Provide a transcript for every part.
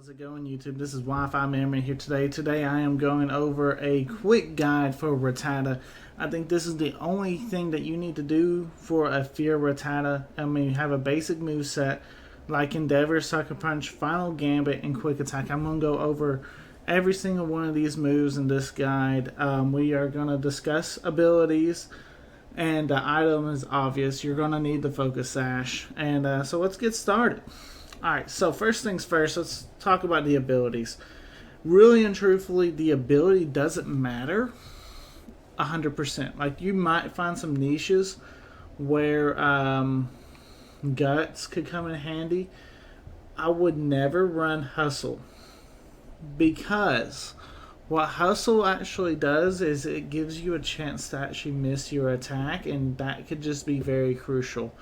How's it going, YouTube? This is Wi-Fi Memory here today. Today I am going over a quick guide for Rattata. I think this is the only thing that you need to do for a Fear Rattata. I mean, you have a basic move set like Endeavor, Sucker Punch, Final Gambit, and Quick Attack. I'm going to go over every single one of these moves in this guide. We are going to discuss abilities, and the item is obvious. You're going to need the Focus Sash. And so let's get started. Alright, so first things first, let's talk about the abilities. Really and truthfully, the ability doesn't matter 100%. Like, you might find some niches where Guts could come in handy. I would never run Hustle, because what Hustle actually does is it gives you a chance to actually miss your attack, and that could just be very crucial.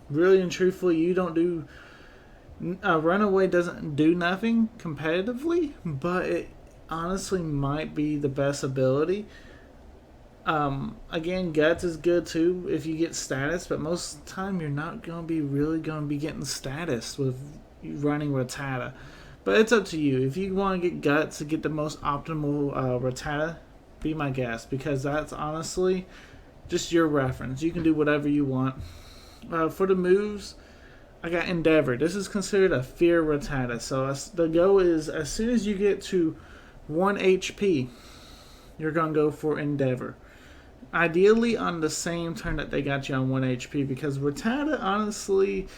Really and truthfully, you don't do Runaway doesn't do nothing competitively, but it honestly might be the best ability. Again, Guts is good too if you get status, but most of the time you're not going to be getting status with running Rattata. But it's up to you. If you want to get Guts to get the most optimal Rattata, be my guest, because that's honestly just your reference. You can do whatever you want. For the moves, I got Endeavor. This is considered a Fear Rattata. So the go is, as soon as you get to 1 HP, you're going to go for Endeavor. Ideally on the same turn that they got you on 1 HP, because Rattata, honestly,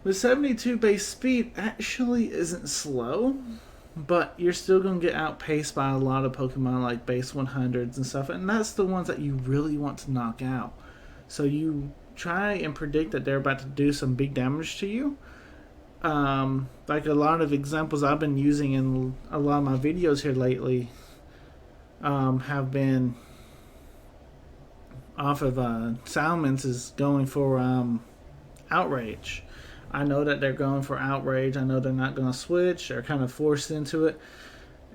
with 72 base speed, actually isn't slow. But you're still going to get outpaced by a lot of Pokemon like base 100s and stuff. And that's the ones that you really want to knock out. So you try and predict that they're about to do some big damage to you. Like a lot of examples I've been using in a lot of my videos here lately have been off of Salmons is going for Outrage. I know that they're going for Outrage. I know they're not going to switch. They're kind of forced into it.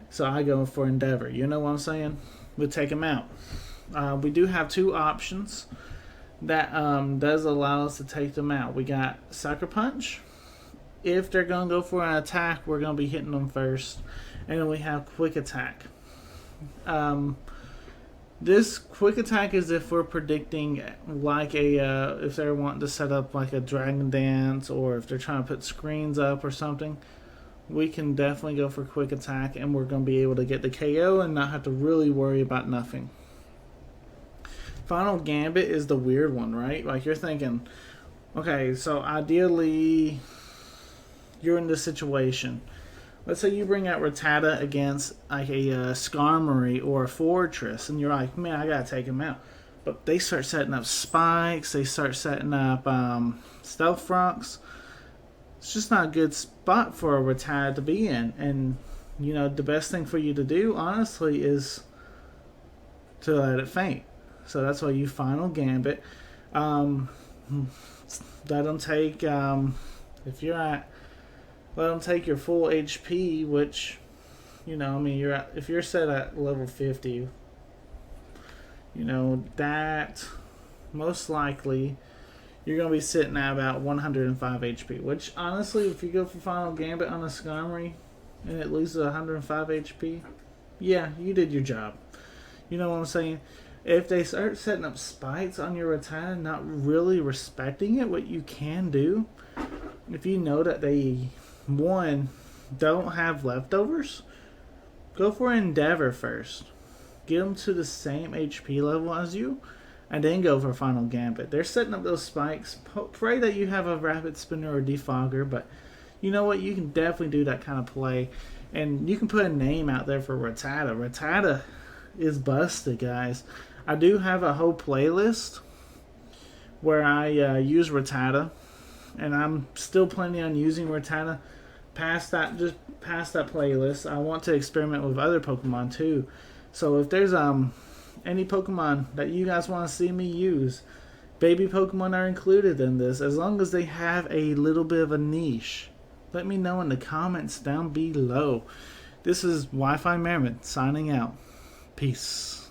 So I go for Endeavor. You know what I'm saying? We'll take them out. We do have two options that does allow us to take them out. We got Sucker Punch. If they're going to go for an attack, we're going to be hitting them first. And then we have Quick Attack. This Quick Attack is if we're predicting like if they're wanting to set up like a Dragon Dance, or if they're trying to put screens up or something, we can definitely go for Quick Attack, and we're going to be able to get the KO and not have to really worry about nothing. Final Gambit is the weird one, right? Like, you're thinking, okay, so ideally you're in this situation. Let's say you bring out Rattata against like a Skarmory or a Fortress, and you're like, man, I gotta take him out. But they start setting up spikes, they start setting up stealth frogs. It's just not a good spot for a Rattata to be in. And you know, the best thing for you to do, honestly, is to let it faint. So that's why you Final Gambit. Let them take, if you're at, let them take your full HP, which, you know, I mean, if you're set at level 50, you know, that most likely you're going to be sitting at about 105 HP, which honestly, if you go for Final Gambit on a Skarmory and it loses 105 HP, yeah, you did your job. You know what I'm saying? If they start setting up spikes on your Rattata, not really respecting it, what you can do, if you know that they, one, don't have leftovers, go for Endeavor first. Get them to the same HP level as you, and then go for Final Gambit. They're setting up those spikes. Pray that you have a Rapid Spinner or Defogger, but you know what? You can definitely do that kind of play. And you can put a name out there for Rattata. Rattata is busted, guys. I do have a whole playlist where I use Rattata, and I'm still planning on using Rattata past that playlist. I want to experiment with other Pokemon too. So if there's any Pokemon that you guys want to see me use, baby Pokemon are included in this, as long as they have a little bit of a niche. Let me know in the comments down below. This is Wi-Fi Merriman signing out. Peace.